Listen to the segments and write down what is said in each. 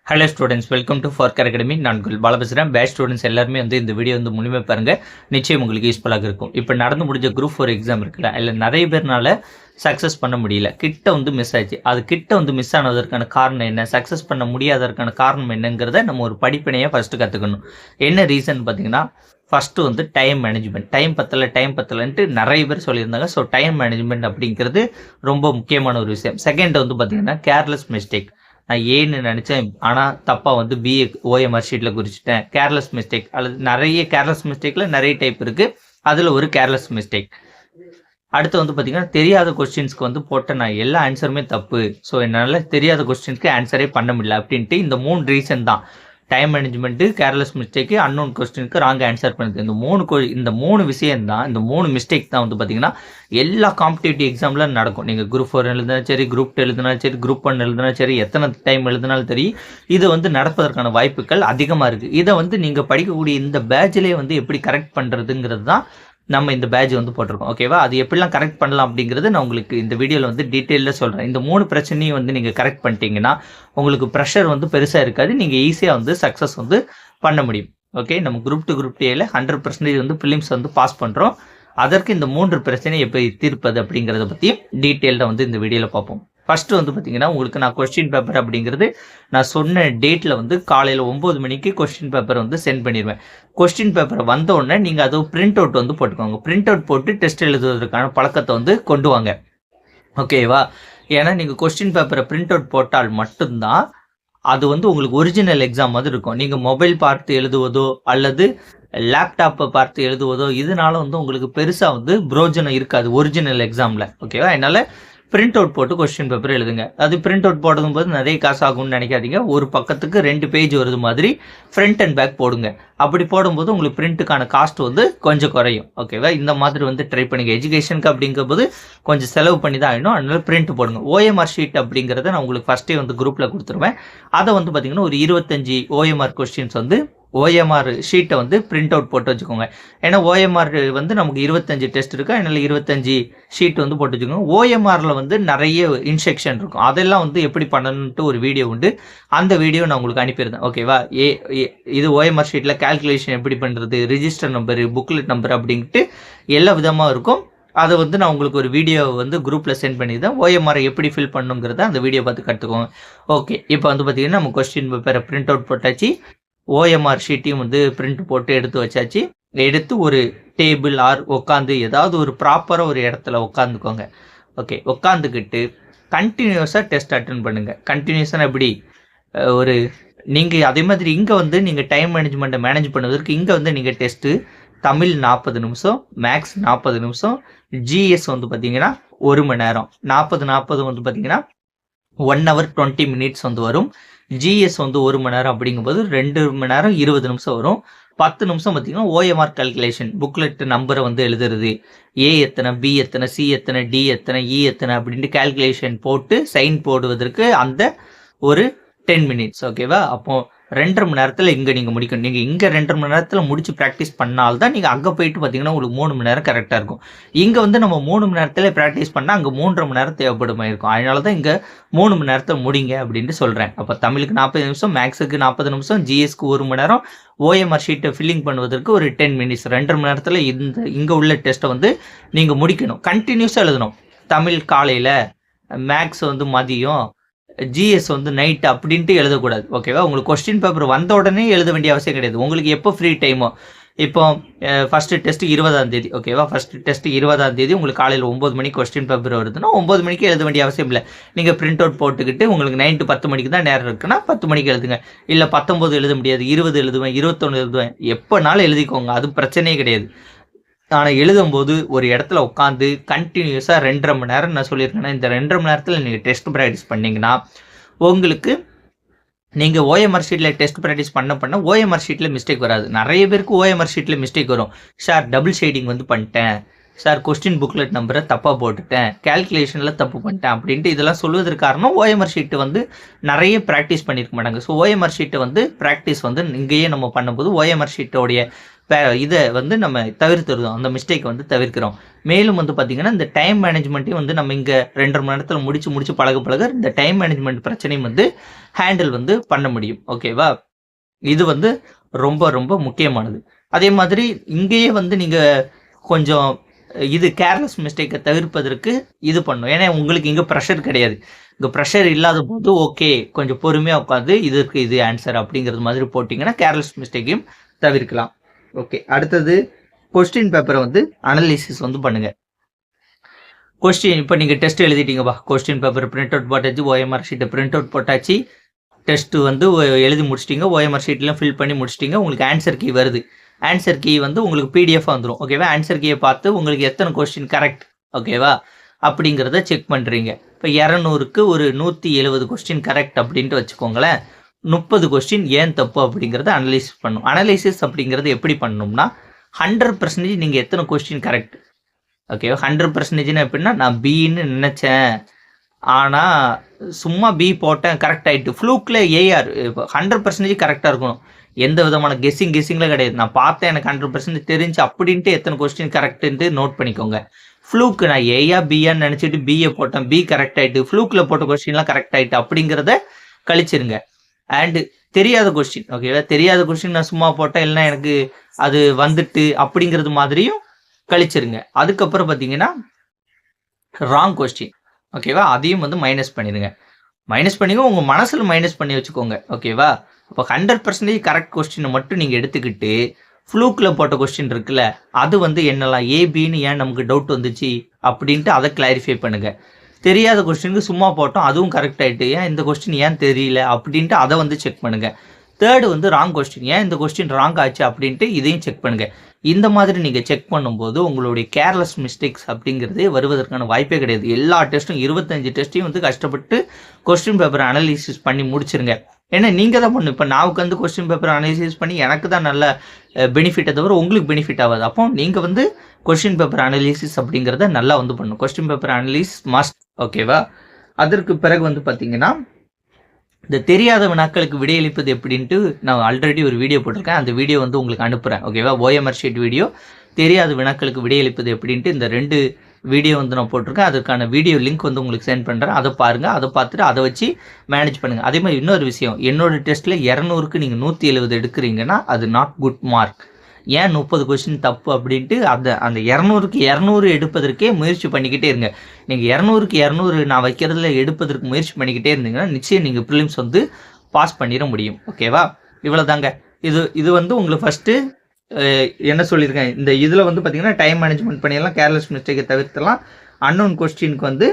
Hello students, welcome to ஃபார்க்கர் academy. நான் உங்கள் பாலா பேசுகிறேன். பேட்ச் ஸ்டூடெண்ட்ஸ் எல்லாருமே இந்த வீடியோ முழுமையாக பாருங்கள். நிச்சயம் உங்களுக்கு யூஸ்ஃபுல்லாக இருக்கும். இப்போ நடந்து முடிஞ்ச குரூப் 4 எக்ஸாம் இருக்குல்ல, அதில் நிறைய பேர்னால சக்ஸஸ் பண்ண முடியல. கிட்ட மிஸ் ஆச்சு. அது கிட்ட மிஸ் ஆனதற்கான காரணம் என்ன, சக்ஸஸ் பண்ண முடியாததற்கான காரணம் என்னங்கிறத நம்ம ஒரு படிப்பினையாக ஃபஸ்ட்டு கற்றுக்கணும். என்ன ரீசன் பார்த்தீங்கன்னா, ஃபஸ்ட்டு டைம் மேனேஜ்மெண்ட். டைம் பத்தலைன்ட்டு நிறைய பேர் சொல்லியிருந்தாங்க. ஸோ டைம் மேனேஜ்மெண்ட் அப்படிங்கிறது ரொம்ப முக்கியமான ஒரு விஷயம். செகண்ட் பார்த்தீங்கன்னா கேர்லெஸ் மிஸ்டேக். நான் ஏன்னு நினச்சேன், ஆனால் தப்பாக பிஏ ஓஎம்ஆர் ஷீட்டில் குறிச்சிட்டேன். கேர்லெஸ் மிஸ்டேக் அல்லது நிறைய கேர்லெஸ் மிஸ்டேக்கில் நிறைய டைப் இருக்குது. அதில் ஒரு கேர்லெஸ் மிஸ்டேக். அடுத்து பார்த்தீங்கன்னா தெரியாத கொஸ்டின்ஸ்க்கு போட்ட நான் எல்லா ஆன்சருமே தப்பு. ஸோ என்னால் தெரியாத கொஸ்டின்ஸ்க்கு ஆன்சரே பண்ண முடியல அப்படின்ட்டு இந்த 3 ரீசன் தான். Time management, careless mistake, unknown கொஸ்டினுக்கு ராங் ஆன்சர் பண்ணுது. இந்த மூணு விஷயம் தான், இந்த 3 மிஸ்டேக் தான் பார்த்தீங்கன்னா எல்லா காம்படிட்டிவ் எக்ஸாமில் நடக்கும். நீங்கள் குரூப் 4 எழுதினாலும் சரி, குரூப் 2 எழுதினாலும் சரி, குரூப் 1 எழுதினாலும் சரி, எத்தனை டைம் எழுதினாலும் சரி, இது நடப்பதற்கான வாய்ப்புகள் அதிகமாக இருக்குது. இதை நீங்கள் படிக்கக்கூடிய இந்த பேட்சிலே எப்படி கரெக்ட் பண்ணுறதுங்கிறது தான் நம்ம இந்த பேட்ச் போட்டிருக்கோம். ஓகேவா? அது எப்படிலாம் கரெக்ட் பண்ணலாம் அப்படிங்கிறது நான் உங்களுக்கு இந்த வீடியோவில் டீட்டெயிலில் சொல்கிறேன். இந்த 3 பிரச்சனையும் நீங்கள் கரெக்ட் பண்ணிட்டீங்கன்னா உங்களுக்கு ப்ரெஷர் பெருசாக இருக்காது. நீங்கள் ஈஸியாக சக்ஸஸ் பண்ண முடியும். ஓகே, நம்ம குரூப் 2 குரூப் 3ல 100% ஃபிலிம்ஸ் பாஸ் பண்ணுறோம். அதற்கு இந்த 3 பிரச்சனை எப்படி தீர்ப்பது அப்படிங்கிறத பற்றியும் டீட்டெயில்டாக இந்த வீடியோவில் பார்ப்போம். ஃபஸ்ட்டு பார்த்தீங்கன்னா, உங்களுக்கு நான் கொஸ்டின் பேப்பர் அப்படிங்கிறது நான் சொன்ன டேட்டில் காலையில் 9 மணிக்கு கொஸ்டின் பேப்பர் சென்ட் பண்ணிடுவேன். கொஸ்டின் பேப்பர் வந்தோடனே நீங்கள் அதை பிரிண்ட் அவுட் போட்டுக்கோங்க. பிரிண்ட் அவுட் போட்டு டெஸ்ட் எழுதுவதற்கான பழக்கத்தை கொண்டு வாங்க. ஓகேவா? ஏன்னா நீங்கள் கொஸ்டின் பேப்பரை பிரிண்ட் அவுட் போட்டால் மட்டும்தான் அது உங்களுக்கு ஒரிஜினல் எக்ஸாம் மாதிரி இருக்கும். நீங்கள் மொபைல் பார்த்து எழுதுவதோ அல்லது லேப்டாப்பை பார்த்து எழுதுவதோ இதனால உங்களுக்கு பெருசாக புரோஜனம் இருக்காது ஒரிஜினல் எக்ஸாமில். ஓகேவா? அதனால் பிரிண்ட் அவுட் போட்டு கொஸ்டின் பேப்பர் எழுதுங்க. அது பிரிண்ட் அவுட் போடும்போது போது நிறைய காசு ஆகும்னு நினைக்காதீங்க. ஒரு பக்கத்துக்கு 2 பேஜ் வருது மாதிரி ஃப்ரண்ட் அண்ட் பேக் போடுங்க. அப்படி போடும்போது உங்களுக்கு பிரிண்ட்டுக்கான காஸ்ட் கொஞ்சம் குறையும். ஓகேவா? இந்த மாதிரி ட்ரை பண்ணுங்க. எஜுகேஷனுக்கு அப்படிங்கும்போது கொஞ்சம் செலவு பண்ணி தான் ஆகணும். அதனால பிரிண்ட் போடுங்க. ஓஎம்ஆர் ஷீட் அப்படிங்கிறத நான் உங்களுக்கு ஃபஸ்ட்டே குரூப்பில் கொடுத்துருவேன். அதை பார்த்தீங்கன்னா ஒரு 25 ஓஎம்ஆர் கொஸ்டின்ஸ் ஓஎம்ஆர் ஷீட்டை பிரிண்ட் அவுட் போட்டு வச்சுக்கோங்க. ஏன்னா ஓஎம்ஆர் நமக்கு 25 டெஸ்ட் இருக்குது. அதனால் 25 ஷீட் போட்டு வச்சுக்கோங்க. ஓஎம்ஆரில் நிறைய இன்ஸ்ட்ரக்ஷன் இருக்கும். அதெல்லாம் எப்படி பண்ணணுன்ட்டு ஒரு வீடியோ உண்டு. அந்த வீடியோ நான் உங்களுக்கு அனுப்பியிருந்தேன். ஓகேவா? இது ஓஎம்ஆர் ஷீட்டில் கால்குலேஷன் எப்படி பண்ணுறது, ரிஜிஸ்டர் நம்பர், புக்லெட் நம்பர் அப்படின்ட்டு எல்லா விதமாக இருக்கும். அதை நான் உங்களுக்கு ஒரு வீடியோ குரூப்பில் சென்ட் பண்ணியிருந்தேன். ஓஎம்ஆரை எப்படி ஃபில் பண்ணுங்கிறத அந்த வீடியோ பார்த்து கற்றுக்கோங்க. ஓகே, இப்போ பார்த்தீங்கன்னா நம்ம கொஸ்டின் பேப்பரை பிரிண்ட் அவுட் போட்டாச்சு. ஓஎம்ஆர் ஷீட்டையும் பிரிண்ட் போட்டு எடுத்து வச்சாச்சு. எடுத்து ஒரு டேபிள் ஆர் உட்காந்து ஏதாவது ஒரு ப்ராப்பராக ஒரு இடத்துல உட்காந்துக்கோங்க. ஓகே, உட்காந்துக்கிட்டு கண்டினியூஸாக டெஸ்ட் அட்டன் பண்ணுங்கள். கண்டினியூஸாக எப்படி ஒரு நீங்கள் அதே மாதிரி இங்கே நீங்கள் டைம் மேனேஜ்மெண்ட்டை மேனேஜ் பண்ணுவதற்கு இங்கே நீங்கள் டெஸ்ட்டு தமிழ் 40 நிமிஷம், மேக்ஸ் 40 நிமிஷம், ஜிஎஸ் பார்த்தீங்கன்னா 1 மணி நேரம், 40 பார்த்தீங்கன்னா 1 hour 20 minutes வரும். ஜிஎஸ் 1 மணி நேரம் அப்படிங்கும்போது 2 மணி நேரம் 20 நிமிஷம் வரும். 10 நிமிஷம் பார்த்தீங்கன்னா ஓஎம்ஆர் கால்குலேஷன், புக்லெட் நம்பரை எழுதுறது, ஏ எத்தனை, பி எத்தனை, சி எத்தனை, டி எத்தனை, இ எத்தனை அப்படின்ட்டு கால்குலேஷன் போட்டு சைன் போடுவதற்கு அந்த ஒரு 10 minutes. ஓகேவா? அப்போ 2.5 மணி நேரத்தில் இங்கே நீங்கள் முடிக்கணும். நீங்கள் இங்கே 2.5 மணி நேரத்தில் முடிச்சு ப்ராக்டிஸ் பண்ணால்தான் நீங்கள் அங்கே போயிட்டு பார்த்தீங்கன்னா உங்களுக்கு 3 மணி நேரம் கரெக்டாக இருக்கும். இங்கே நம்ம 3 மணி நேரத்தில் ப்ராக்டிஸ் பண்ணால் அங்கே 3.5 மணி நேரம் தேவைப்படுமா இருக்கும். அதனால தான் இங்கே 3 மணி நேரத்தை முடிங்க அப்படின்ட்டு சொல்கிறேன். அப்போ தமிழுக்கு 40 நிமிஷம், மேக்ஸுக்கு 40 நிமிஷம், ஜிஎஸ்க்கு 1 மணி நேரம், ஓஎம்ஆர் ஷீட்டை ஃபில்லிங் பண்ணுவதற்கு ஒரு 10 minutes. 2.5 மணி நேரத்தில் இங்கே உள்ள டெஸ்ட்டை நீங்கள் முடிக்கணும். கண்டினியூஸாக எழுதணும். தமிழ் காலையில், மேக்ஸ் மதியம், ஜிஎஸ் நைட் அப்படின்ட்டு எழுதக்கூடாது. ஓகேவா? உங்களுக்கு கொஸ்டின் பேப்பர் வந்த உடனே எழுத வேண்டிய அவசியம் கிடையாது. உங்களுக்கு எப்போ ஃப்ரீ டைமோ, இப்போ ஃபஸ்ட்டு டெஸ்ட்டு 20ஆம் தேதி. ஓகேவா? ஃபஸ்ட்டு டெஸ்ட்டு 20ஆம் தேதி உங்களுக்கு காலையில் 9 மணிக்கு கொஸ்டின் பேப்பர் வருதுன்னா 9 மணிக்கு எழுத வேண்டிய அவசியம் இல்லை. நீங்கள் பிரிண்ட் அவுட் போட்டுக்கிட்டு உங்களுக்கு நைட்டு 10 மணிக்கு தான் நேரம் இருக்குன்னா 10 மணிக்கு எழுதுங்க. இல்லை 19 எழுத முடியாது, 20 எழுதுவேன், 21 எழுதுவேன், எப்போனாலும் எழுதிக்கோங்க. அது பிரச்சனையே கிடையாது. ஆனால் எழுதும்போது ஒரு இடத்துல உட்காந்து கண்டினியூஸாக 2.5 மணி நேரம் நான் சொல்லியிருக்கேன்னா, இந்த 2.5 மணி நேரத்தில் நீங்கள் டெஸ்ட் ப்ராக்டிஸ் பண்ணிங்கன்னா உங்களுக்கு நீங்கள் ஓஎம்ஆர் ஷீட்டில் டெஸ்ட் ப்ராக்டிஸ் பண்ண ஓஎம்ஆர் ஷீட்டில் மிஸ்டேக் வராது. நிறைய பேருக்கு ஓஎம்ஆர் ஷீட்டில் மிஸ்டேக் வரும். சார் டபுள் ஷேடிங் பண்ணிட்டேன், சார் கொஸ்டின் புக்லெட் நம்பரை தப்பாக போட்டுட்டேன், கால்குலேஷனில் தப்பு பண்ணிட்டேன் அப்படின்ட்டு இதெல்லாம் சொல்வதற்கு காரணம் ஓஎம்ஆர் ஷீட்டை வந்து நிறைய ப்ராக்டிஸ் பண்ணியிருக்க மாட்டாங்க. ஸோ ஓஎம்ஆர் ஷீட்டை வந்து ப்ராக்டிஸ் வந்து இங்கேயே நம்ம பண்ணும்போது ஓஎம்ஆர் ஷீட்டோடைய இதை வந்து நம்ம தவிர்த்துருந்தோம், அந்த மிஸ்டேக் வந்து தவிர்க்கிறோம். மேலும் வந்து பார்த்தீங்கன்னா இந்த டைம் மேனேஜ்மெண்ட்டையும் வந்து நம்ம இங்கே 2.5 மணி நேரத்தில் முடிச்சு பழக இந்த டைம் மேனேஜ்மெண்ட் பிரச்சனையும் வந்து ஹேண்டில் வந்து பண்ண முடியும். ஓகேவா? இது வந்து ரொம்ப ரொம்ப முக்கியமானது. அதே மாதிரி இங்கேயே வந்து நீங்கள் கொஞ்சம் இது கேர்லெஸ் மிஸ்டேக்கை தவிர்ப்பதற்கு இது பண்ணும். ஏன்னா உங்களுக்கு இங்கே ப்ரெஷர் கிடையாது. இங்கே ப்ரெஷர் இல்லாத போது ஓகே கொஞ்சம் பொறுமையாக உட்காந்து இதுக்கு இது ஆன்சர் அப்படிங்கிறது மாதிரி போட்டிங்கன்னா கேர்லெஸ் மிஸ்டேக்கையும் தவிர்க்கலாம். ஓகே, அடுத்தது கொஸ்டின் பேப்பரை வந்து அனலிசிஸ் வந்து பண்ணுங்கள். கொஸ்டின் இப்போ நீங்கள் டெஸ்ட் எழுதிட்டீங்கப்பா, கொஸ்டின் பேப்பர் பிரிண்ட் அவுட் போட்டாச்சு, ஓஎம்ஆர் ஷீட்டை பிரிண்ட் அவுட் போட்டாச்சு, டெஸ்ட்டு வந்து எழுதி முடிச்சிட்டிங்க, ஓஎம்ஆர் ஷீட்லாம் ஃபில் பண்ணி முடிச்சிட்டிங்க, உங்களுக்கு ஆன்சர் கீ வருது. ஆன்சர் கீ வந்து உங்களுக்கு பிடிஎஃபாக வந்துடும். ஓகேவா? ஆன்சர் கீயை பார்த்து உங்களுக்கு எத்தனை கொஸ்டின் கரெக்ட் ஓகேவா அப்படிங்கிறத செக் பண்ணுறீங்க. இப்போ 200க்கு ஒரு 170 கொஸ்டின் கரெக்ட் அப்படின்ட்டு வச்சுக்கோங்களேன். 30 கொஸ்டின் ஏன் தப்பு அப்படிங்கிறத அனலைசிஸ் பண்ணும். அனலைசிஸ் அப்படிங்கிறது எப்படி பண்ணணும்னா 100% நீங்கள் எத்தனை கொஸ்டின் கரெக்ட் ஓகேவா. 100%னா எப்படின்னா நான் பின்னு நினச்சேன் ஆனால் சும்மா பி போட்டேன் கரெக்ட் ஆகிட்டு, ஃப்ளூக்கில் ஏஆர் 100% கரெக்டாக இருக்கணும். எந்த விதமான கெஸ்ஸிங்கில் கிடையாது. நான் பார்த்தேன் எனக்கு 100% தெரிஞ்சு அப்படின்ட்டு எத்தனை கொஸ்டின் கரெக்டுன்ட்டு நோட் பண்ணிக்கோங்க. ஃப்ளூக்கு நான் ஏயா பியான்னு நினச்சிட்டு பிஏ போட்டேன், பி கரெக்ட் ஆகிட்டு, ஃப்ளூக்கில் போட்ட கொஸ்டின்லாம் கரெக்ட் ஆகிட்டு அப்படிங்கிறத கழிச்சிருங்க. அண்டு தெரியாத கொஸ்டின் ஓகேவா, தெரியாத கொஸ்டின் நான் சும்மா போட்டேன் இல்லைன்னா எனக்கு அது வந்துட்டு அப்படிங்கிறது மாதிரியும் கழிச்சிருங்க. அதுக்கப்புறம் பார்த்தீங்கன்னா ராங் கொஸ்டின் ஓகேவா, அதையும் வந்து மைனஸ் பண்ணிடுங்க. மைனஸ் பண்ணிங்க உங்கள் மனசில் மைனஸ் பண்ணி வச்சுக்கோங்க. ஓகேவா? அப்போ 100% கரெக்ட் கொஸ்டினை மட்டும் நீங்கள் எடுத்துக்கிட்டு ஃப்ளூக்கில் போட்ட கொஸ்டின் இருக்குல்ல, அது வந்து என்னெல்லாம் ஏபின்னு ஏன் நமக்கு டவுட் வந்துச்சு அப்படின்ட்டு அதை கிளாரிஃபை பண்ணுங்கள். தெரியாத கொஸ்டினுக்கு சும்மா போட்டோம் அதுவும் கரெக்ட் ஆகிட்டு ஏன் இந்த கொஸ்டின் ஏன் தெரியல அப்படின்ட்டு அதை வந்து செக் பண்ணுங்கள். தேர்டு வந்து ராங் கொஸ்டின், ஏன் இந்த கொஸ்டின் ராங் ஆச்சு அப்படின்ட்டு இதையும் செக் பண்ணுங்கள். இந்த மாதிரி நீங்கள் செக் பண்ணும்போது உங்களுடைய கேர்லெஸ் மிஸ்டேக்ஸ் அப்படிங்கிறது வருவதற்கான வாய்ப்பே கிடையாது. எல்லா டெஸ்ட்டும் 25 டெஸ்ட்டையும் வந்து கஷ்டப்பட்டு கொஸ்டின் பேப்பர் அனலிசிஸ் பண்ணி முடிச்சிருங்க. ஏன்னா நீங்கள் தான் பண்ணணும். இப்போ நான் உட்காந்து கொஸ்டின் பேப்பர் அனலிசிஸ் பண்ணி எனக்கு தான் நல்ல பெனிஃபிட்டை தவிர உங்களுக்கு பெனிஃபிட் ஆகாது. அப்போ நீங்கள் வந்து கொஸ்டின் பேப்பர் அனலிசிஸ் அப்படிங்கிறத நல்லா வந்து பண்ணணும். Question paper analysis must. ஓகேவா? அதற்கு பிறகு வந்து பார்த்தீங்கன்னா இந்த தெரியாத வினாக்களுக்கு விடையளிப்பது எப்படின்ட்டு நான் ஆல்ரெடி ஒரு வீடியோ போட்டிருக்கேன். அந்த வீடியோ வந்து உங்களுக்கு அனுப்புகிறேன். ஓகேவா? ஓஎம்ஆர் ஷீட் வீடியோ, தெரியாத வினாக்களுக்கு விடையளிப்பது எப்படின்ட்டு இந்த 2 வீடியோ வந்து நான் போட்டிருக்கேன். அதுக்கான வீடியோ லிங்க் வந்து உங்களுக்கு சென்ட் பண்ணுறேன். அதை பாருங்கள். அதை பார்த்துட்டு அதை வச்சு மேனேஜ் பண்ணுங்கள். அதே மாதிரி இன்னொரு விஷயம், என்னோட டெஸ்ட்டில் 200க்கு நீங்கள் 170 எடுக்கிறீங்கன்னா அது நாட் குட் மார்க். ஏன் 30 கொஸ்டின் தப்பு அப்படின்ட்டு அந்த 200க்கு 200 எடுப்பதற்கே முயற்சி பண்ணிக்கிட்டே இருங்க. நீங்கள் 200க்கு 200 நான் வைக்கிறதுல எடுப்பதற்கு முயற்சி பண்ணிக்கிட்டே இருந்தீங்கன்னா நிச்சயம் நீங்கள் ப்ரிலிம்ஸ் வந்து பாஸ் பண்ணிட முடியும். ஓகேவா? இவ்வளோ தாங்க. இது வந்து உங்களுக்கு ஃபஸ்ட்டு என்ன சொல்லியிருக்கேன், இந்த இதில் வந்து பார்த்தீங்கன்னா டைம் மேனேஜ்மெண்ட் பண்ணிடலாம், கேர்லெஸ் மிஸ்டேக்கை தவிர்த்தலாம். அன்னோன் கொஸ்டினுக்கு வந்து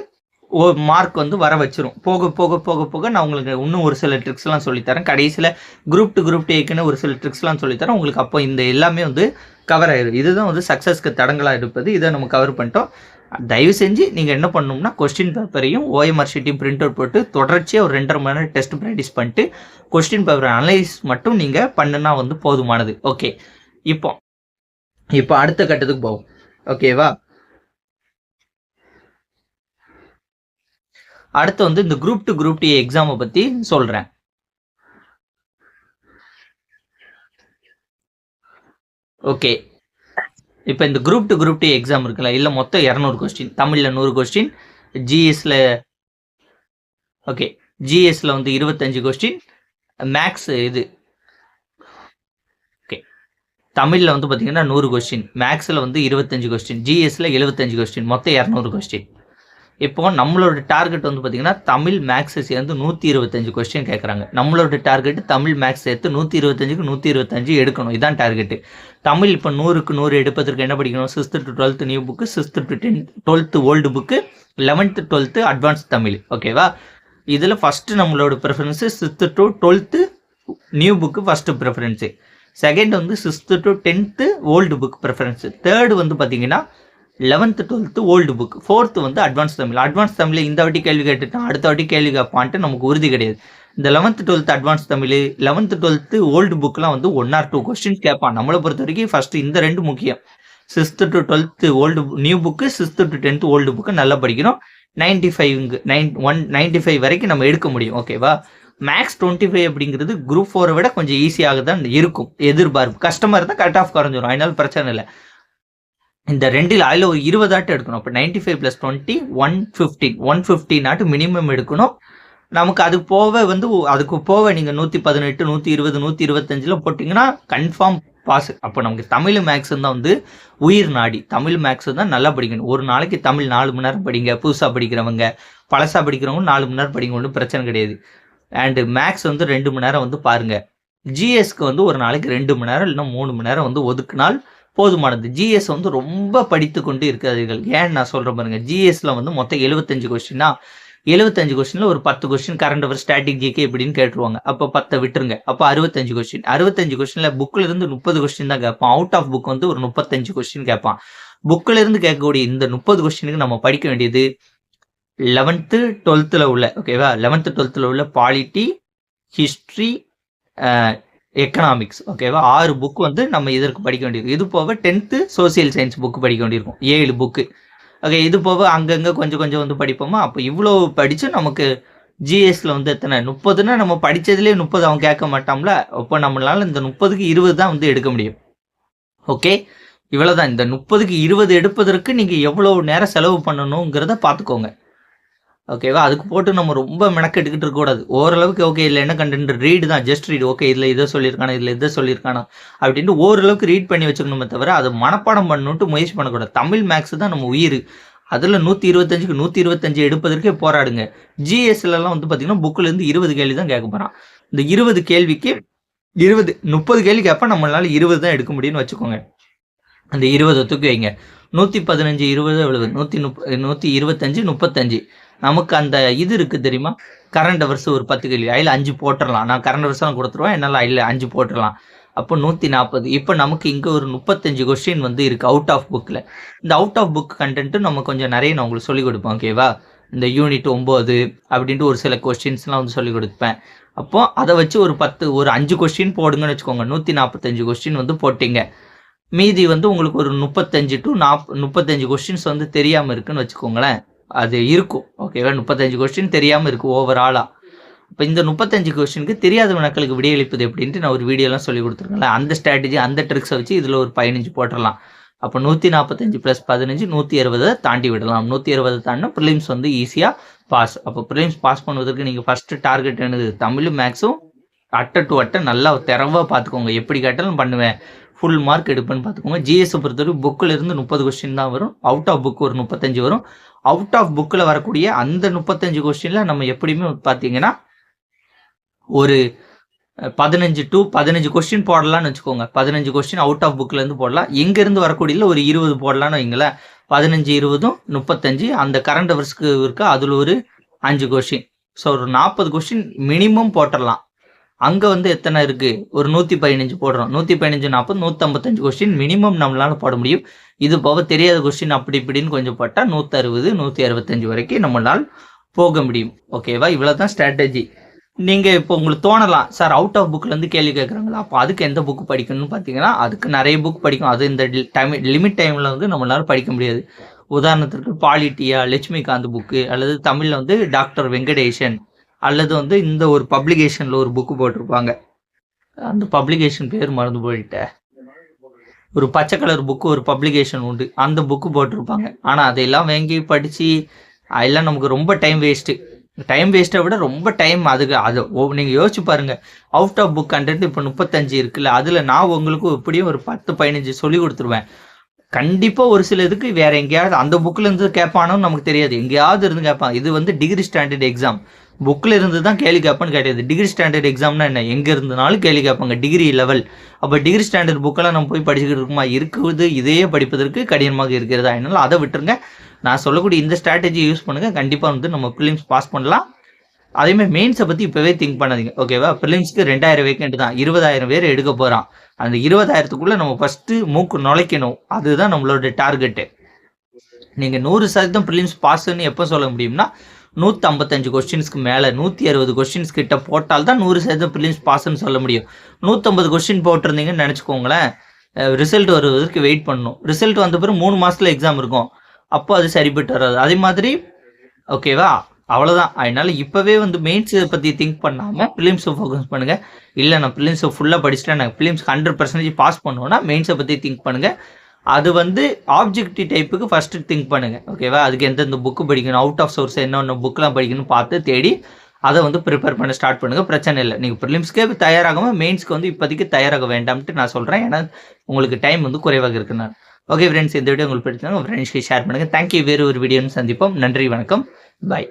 மார்க் வந்து வர வச்சிரும். போக போக போக போக நான் உங்களுக்கு இன்னும் ஒரு சில ட்ரிக்ஸ்லாம் சொல்லித்தரேன். கடைசியில் குரூப் டு குரூப் டேக்குன்னு ஒரு சில ட்ரிக்ஸ்லாம் சொல்லித்தரேன் உங்களுக்கு. அப்போ இந்த எல்லாமே வந்து கவர் ஆயிடும். இதுதான் வந்து சக்ஸஸ்க்கு தடங்களாக இருப்பது. இதை நம்ம கவர் பண்ணிட்டோம். தயவு செஞ்சு நீங்கள் என்ன பண்ணணும்னா கொஸ்டின் பேப்பரையும் ஓஎம்ஆர் ஷீட்டையும் பிரிண்ட் அவுட் போட்டு தொடர்ச்சியாக ஒரு 2.5 மணி நேரம் டெஸ்ட் ப்ராக்டிஸ் பண்ணிட்டு கொஸ்டின் பேப்பர் அனலைஸ் மட்டும் நீங்கள் பண்ணுனா வந்து போதுமானது. ஓகே, இப்போ அடுத்த கட்டத்துக்கு போவோம். ஓகேவா? அடுத்து வந்து இந்த குரூப் டு குரூப் டி எக்ஸாமை பற்றி சொல்கிறேன். ஓகே, இப்போ இந்த group two group D exam இருக்குல்ல, இல்லை மொத்தம் 200 கொஸ்டின், தமிழில் 100 கொஸ்டின், ஜிஎஸ்ல ஓகே ஜிஎஸ்ல வந்து 25 கொஸ்டின், மேக்ஸ் இது ஓகே தமிழில் வந்து பார்த்தீங்கன்னா 100 கொஸ்டின், மேக்ஸில் வந்து 25 கொஸ்டின், ஜிஎஸ்ல 75 கொஸ்டின், மொத்தம் 200 கொஸ்டின். இப்போ நம்மளோட டார்கெட் வந்து பார்த்தீங்கன்னா தமிழ் மேக்ஸ் சேர்ந்து 125 கொஸ்டின் கேட்குறாங்க. நம்மளோட டார்கெட் தமிழ் மேக்ஸ் சேர்த்து 125க்கு 125 எடுக்கணும். இதுதான் டார்கெட்டு. தமிழ் இப்போ 100க்கு 100 எடுப்பதற்கு என்ன படிக்கணும்? 6th to 12th new book, 6th to 12th old book, 11th 12th advance Tamil. ஓகேவா? இதில் ஃபஸ்ட்டு நம்மளோட preference 6th to 12th new book first preference. Second வந்து 6th to 10th old book preference. Third வந்து பார்த்தீங்கன்னா 11th 12th old book. Fourth வந்து advance Tamil. Advance Tamil இந்த வாட்டி கேள்வி கேட்டுட்டான், அடுத்த வாட்டி கேள்வி கேட்பான்ட்டு நமக்கு உறுதி கிடையாது. இந்த 11th 12th advance Tamil, 11th 12th old புக்லாம் வந்து 1 or 2 கொஸ்டின்ஸ் கேட்பான். நம்மளை பொறுத்த வரைக்கும் ஃபஸ்ட்டு இந்த 2 முக்கியம். 6th to 12th old new book, 6th to 10th old book நல்லா படிக்கணும். 95 வரைக்கும் நம்ம எடுக்க முடியும். ஓகேவா? மேக்ஸ் 25 அப்படிங்கிறது குரூப் 4 விட கொஞ்சம் ஈஸியாக தான் இருக்கும். எதிர்பார்ப்பு கஷ்டமா இருந்தால் கட் ஆஃப் குறைஞ்சிரும், அதனால பிரச்சனை இல்லை. இந்த ரெண்டில் அதில் ஒரு 20 ஆட்டு எடுக்கணும். அப்போ 95 + 20 115 ஆட்டு மினிமம் எடுக்கணும். நமக்கு அது போக வந்து அதுக்கு போக நீங்கள் 118 120 125 போட்டிங்கன்னா கன்ஃபார்ம் பாஸ். அப்போ நமக்கு தமிழ் மேக்ஸ் தான் வந்து உயிர் நாடி. தமிழ் மேக்ஸ் தான் நல்லா படிக்கணும். ஒரு நாளைக்கு தமிழ் 4 மணி நேரம் படிங்க. புதுசாக படிக்கிறவங்க, பழசாக படிக்கிறவங்க 4 மணி நேரம் படிங்க, ஒன்றும் பிரச்சனை கிடையாது. அண்டு மேக்ஸ் வந்து 2 மணி நேரம் வந்து பாருங்கள். ஜிஎஸ்க்கு வந்து ஒரு நாளைக்கு 2 மணி நேரம் இல்லைன்னா 3 மணி நேரம் வந்து ஒதுக்குனால் போதுமானது. ஜிஎஸ் வந்து ரொம்ப படித்து கொண்டு இருக்காதீர்கள். ஏன் நான் சொல்கிறேன் பாருங்கள், ஜிஎஸ்ல வந்து மொத்தம் 75 கொஸ்டின்னா 75 கொஸ்டினில் ஒரு 10 கொஸ்டின் கரண்ட் அவர் ஸ்டாட்டிக் ஜிகே எப்படின்னு கேட்டுருவாங்க. அப்போ 10 விட்டுருங்க. அப்போ 65 கொஸ்டின். 65 கொஸ்டினில் புக்கில் இருந்து 30 கொஸ்டின் தான் கேட்பான். அவுட் ஆஃப் புக் வந்து ஒரு 35 கொஸ்டின் கேட்பான். புக்கில் இருந்து கேட்கக்கூடிய இந்த 30 கொஸ்டினுக்கு நம்ம படிக்க வேண்டியது 11th 12th உள்ள, ஓகேவா, 11th 12th உள்ள பாலிட்டி, ஹிஸ்ட்ரி, எக்கனாமிக்ஸ், ஓகேவா, 6 புக் வந்து நம்ம இதற்கு படிக்க வேண்டியது. இது போக 10th சோசியல் சயின்ஸ் புக் படிக்க வேண்டியிருக்கும், 7 புக்கு. ஓகே, இது போக அங்கங்கே கொஞ்சம் கொஞ்சம் வந்து படிப்போமா. அப்போ இவ்வளோ படித்து நமக்கு ஜிஎஸ்ல வந்து எத்தனை 30ன்னா நம்ம படித்ததுலேயே 30 அவன் கேட்க மாட்டான்ல. அப்போ நம்மளால இந்த 30க்கு 20 தான் வந்து எடுக்க முடியும். ஓகே, இவ்வளோதான். இந்த 30க்கு 20 எடுப்பதற்கு நீங்கள் எவ்வளோ நேரம் செலவு பண்ணணுங்கிறத பார்த்துக்கோங்க. ஓகேவா? அதுக்கு போட்டு நம்ம ரொம்ப மெனக்கெட்டுக்கிட்டு இருக்கக்கூடாது. ஓரளவுக்கு ஓகே இதில் என்ன கண்டென்ட், ரீடு தான், ஜஸ்ட் ரீடு. ஓகே, இதில் இதை சொல்லியிருக்கானா, இதில் இதை சொல்லியிருக்கானா அப்படின்ட்டு ஓரளவுக்கு ரீட் பண்ணி வச்சுக்கணுமே தவிர அதை மனப்பாடம் பண்ணணுன்ட்டு முயற்சி பண்ணக்கூடாது. தமிழ் மேக்ஸ் தான் நம்ம உயிர். அதில் 125க்கு 125 எடுப்பதற்கே போராடுங்க. ஜிஎஸ்லாம் வந்து பார்த்தீங்கன்னா புக்கிலேருந்து 20 கேள்வி தான் கேட்க போகிறான். இந்த 20 கேள்விக்கு 30 கேள்வி கேட்பா நம்மளால 20 தான் எடுக்க முடியும்னு வச்சுக்கோங்க. அந்த 20 தூக்கி வைங்க. 115 20 எவ்வளவு, 125 35. நமக்கு அந்த இது இருக்குது தெரியுமா, கரண்ட் அவர்ஸ் ஒரு 10 கேள்வி, அதில் 5 போட்டுடலாம். நான் கரண்ட் அவர்ஸ் தான் கொடுத்துருவேன், என்னால் அதில் 5 போட்டுடலாம். அப்போ 140. இப்போ நமக்கு இங்கே ஒரு 35 கொஸ்டின் வந்து இருக்குது அவுட் ஆஃப் புக்கில். இந்த அவுட் ஆஃப் புக் கண்டென்ட்டு நம்ம கொஞ்சம் நிறைய நான் உங்களுக்கு சொல்லிக் கொடுப்பேன். ஓகேவா? இந்த யூனிட் 9 அப்படின்ட்டு ஒரு சில கொஸ்டின்ஸ்லாம் வந்து சொல்லிக் கொடுப்பேன். அப்போ அதை வச்சு ஒரு 5 கொஸ்டின் போடுங்கன்னு வச்சுக்கோங்க. 145 கொஸ்டின் வந்து போட்டிங்க. மீதி வந்து உங்களுக்கு ஒரு 35 to 35 கொஸ்டின்ஸ் வந்து தெரியாமல் இருக்குன்னு வச்சுக்கோங்களேன். அது இருக்கும். ஓகேவா? 35 கொஸ்டின் தெரியாமல் இருக்குது ஓவராலாக. இப்போ இந்த 35 கொஸ்டினுக்கு தெரியாத வினாக்களுக்கு விடையளிப்பது எப்படின்ட்டு நான் ஒரு வீடியோலாம் சொல்லி கொடுத்துருக்கேன்ல. அந்த ஸ்ட்ராட்டஜி, அந்த ட்ரிக்ஸை வச்சு இதில் ஒரு 15 போட்டுடலாம். அப்போ 145 + 15 120 தாண்டி விடலாம். 120 தாண்டினா ப்ரிலிம்ஸ் வந்து ஈஸியாக பாஸ். அப்போ ப்ரிலிம்ஸ் பாஸ் பண்ணுவதற்கு நீங்கள் ஃபஸ்ட்டு டார்கெட் என்னது, தமிழும் மேக்ஸும் அட்டை டு அட்டை நல்லா தெரவாக பார்த்துக்கோங்க. எப்படி கேட்டாலும் பண்ணுவேன், ஃபுல் மார்க் எடுப்பேன்னு பார்த்துக்கோங்க. ஜிஎஸ்ஸை பொறுத்தவரைக்கும் புக்கில் இருந்து 30 கொஸ்டின் தான் வரும். அவுட் ஆஃப் புக் ஒரு 35 வரும். அவுட் ஆஃப் புக்கில் வரக்கூடிய அந்த 35 கொஸ்டினில் நம்ம எப்படியுமே பார்த்தீங்கன்னா ஒரு 15 to 15 கொஸ்டின் போடலான்னு வச்சுக்கோங்க. 15 கொஸ்டின் அவுட் ஆஃப் புக்கிலேருந்து போடலாம். எங்கேருந்து வரக்கூடியதில் ஒரு 20 போடலான்னு வைங்களேன். 15 20 35 அந்த கரண்ட் அவர்ஸ்க்கு இருக்கா, அதில் ஒரு 5 கொஸ்டின். ஸோ ஒரு 40 கொஸ்டின் மினிமம் போட்டுடலாம். அங்கே வந்து எத்தனை இருக்குது, ஒரு 115 போடுறோம். 115 40 155 கொஸ்டின் மினிமம் நம்மளால் போட முடியும். இது போக தெரியாத கொஸ்டின் அப்படி இப்படின்னு கொஞ்சம் போட்டால் 160 165 வரைக்கும் நம்மளால் போக முடியும். ஓகேவா? இவ்வளோ தான் ஸ்ட்ராட்டஜி. நீங்கள் இப்போ உங்களுக்கு தோணலாம், சார் அவுட் ஆஃப் புக்லேருந்து கேள்வி கேட்குறாங்களா, அப்போ அதுக்கு எந்த புக்கு படிக்கணும்னு பார்த்தீங்கன்னா அதுக்கு நிறைய புக் படிக்கும். அது இந்த லிமிட் டைமில் வந்து நம்மளால் படிக்க முடியாது. உதாரணத்திற்கு பாலிட்டியா, லட்சுமிகாந்த் புக்கு, அல்லது தமிழில் வந்து டாக்டர் வெங்கடேஷன், அல்லது வந்து இந்த ஒரு பப்ளிகேஷனில் ஒரு புக்கு போட்டிருப்பாங்க. அந்த பப்ளிகேஷன் பேர் மறந்து போயிட்டேன். ஒரு பச்சை கலர் புக்கு ஒரு பப்ளிகேஷன் உண்டு, அந்த புக்கு போட்டிருப்பாங்க. ஆனால் அதையெல்லாம் வாங்கி படித்து அதெல்லாம் நமக்கு ரொம்ப டைம் வேஸ்ட்டு. டைம் வேஸ்ட்டை விட ரொம்ப டைம் அதுக்கு. அதை நீங்கள் யோசிச்சு பாருங்கள். அவுட் ஆஃப் புக் கண்டென்ட் இப்போ 35 இருக்குல்ல, அதில் நான் உங்களுக்கு எப்படியும் ஒரு 10-15 சொல்லி கொடுத்துருவேன். கண்டிப்பாக ஒரு சில இதுக்கு வேறு எங்கேயாவது அந்த புக்கில் இருந்து கேட்பானோன்னு நமக்கு தெரியாது, எங்கேயாவது இருந்து கேட்பான். இது வந்து டிகிரி ஸ்டாண்டர்ட் எக்ஸாம், புக்கில் இருந்து தான் கேள்வி கேட்பான்னு கிடையாது. டிகிரி ஸ்டாண்டர்ட் எக்ஸாம்னா என்ன, எங்கே இருந்தனாலும் கேள்வி கேட்பாங்க, டிகிரி லெவல். அப்போ டிகிரி ஸ்டாண்டர்ட் புக்கெல்லாம் நம்ம போய் படிச்சுக்கிட்டு இருக்குமா, இருக்குது. இதையே படிப்பதற்கு கடினமாக இருக்கிறதா, அதனால அதை விட்டுருங்க. நான் சொல்லக்கூடிய இந்த ஸ்ட்ராட்டஜி யூஸ் பண்ணுங்கள். கண்டிப்பாக வந்து நம்ம ப்ரிலிம்ஸ் பாஸ் பண்ணலாம். அதேமாதிரி மெயின்ஸை பற்றி இப்போவே திங்க் பண்ணாதீங்க. ஓகேவா? ப்ரிலிம்ஸ்க்கு 2000 வேக்கண்ட் தான், 20,000 பேர் எடுக்க போகிறான். அந்த 20,000க்குள்ளே நம்ம ஃபஸ்ட்டு மூக்கு நுழைக்கணும். அதுதான் நம்மளோட டார்கெட்டு. நீங்கள் 100% ப்ரிலிம்ஸ் பாஸ்ன்னு எப்போ சொல்ல முடியும்னா 155 கொஸ்டின்ஸ்க்கு மேலே 160 கொஸ்டின்ஸ் கிட்ட போட்டால் தான் 100% ப்ரிலிம்ஸ் பாஸ்ன்னு சொல்ல முடியும். 150 கொஸ்டின் போட்டிருந்தீங்கன்னு நினச்சிக்கோங்களேன், ரிசல்ட் வருவதற்கு வெயிட் பண்ணணும். ரிசல்ட் வந்த பிறகு 3 மாசத்துல எக்ஸாம் இருக்கும். அப்போ அது சரிப்பட்டு வராது. அதே மாதிரி ஓகேவா? அவ்வளோதான். அதனால இப்பவே வந்து மெயின்ஸ் பத்தி திங்க் பண்ணாம பிலிம்ஸ ஃபோக்கஸ் பண்ணுங்க. இல்ல நான் பிலிம்ஸ ஃபுல்லா படிச்சுட்டேன், நான் பிலிம்ஸ் 100% பாஸ் பண்ணுவேன்னா மெயின்ஸ பத்தி திங்க் பண்ணுங்க. அது வந்து ஆப்ஜெக்டிவ் டைப்புக்கு ஃபர்ஸ்ட் திங்க் பண்ணுங்க. ஓகேவா? அதுக்கு எந்தெந்த புக் படிக்கணும், அவுட் ஆஃப் சோர்ஸ் என்னென்ன புக்லாம் படிக்கணும்னு பார்த்து தேடி அதை வந்து ப்ரிப்பேர் பண்ண ஸ்டார்ட் பண்ணுங்க. பிரச்சனை இல்லை. நீங்க ப்ரிலிம்ஸ்க்கே தயாராகாம மெயின்ஸ்க்கு வந்து இப்போதைக்கு தயாராக வேண்டாம்ட்டு நான் சொல்றேன். ஏன்னா உங்களுக்கு டைம் வந்து குறைவாக இருக்குனால. ஓகே ஃப்ரெண்ட்ஸ், இந்த வீடியோ உங்களுக்கு பிடிச்சிருந்தா உங்க ஃப்ரெண்ட்ஸ்க்கு ஷேர் பண்ணுங்க. தேங்க்யூ. வேறு ஒரு வீடியோன்னு சந்திப்போம். நன்றி, வணக்கம், பாய்.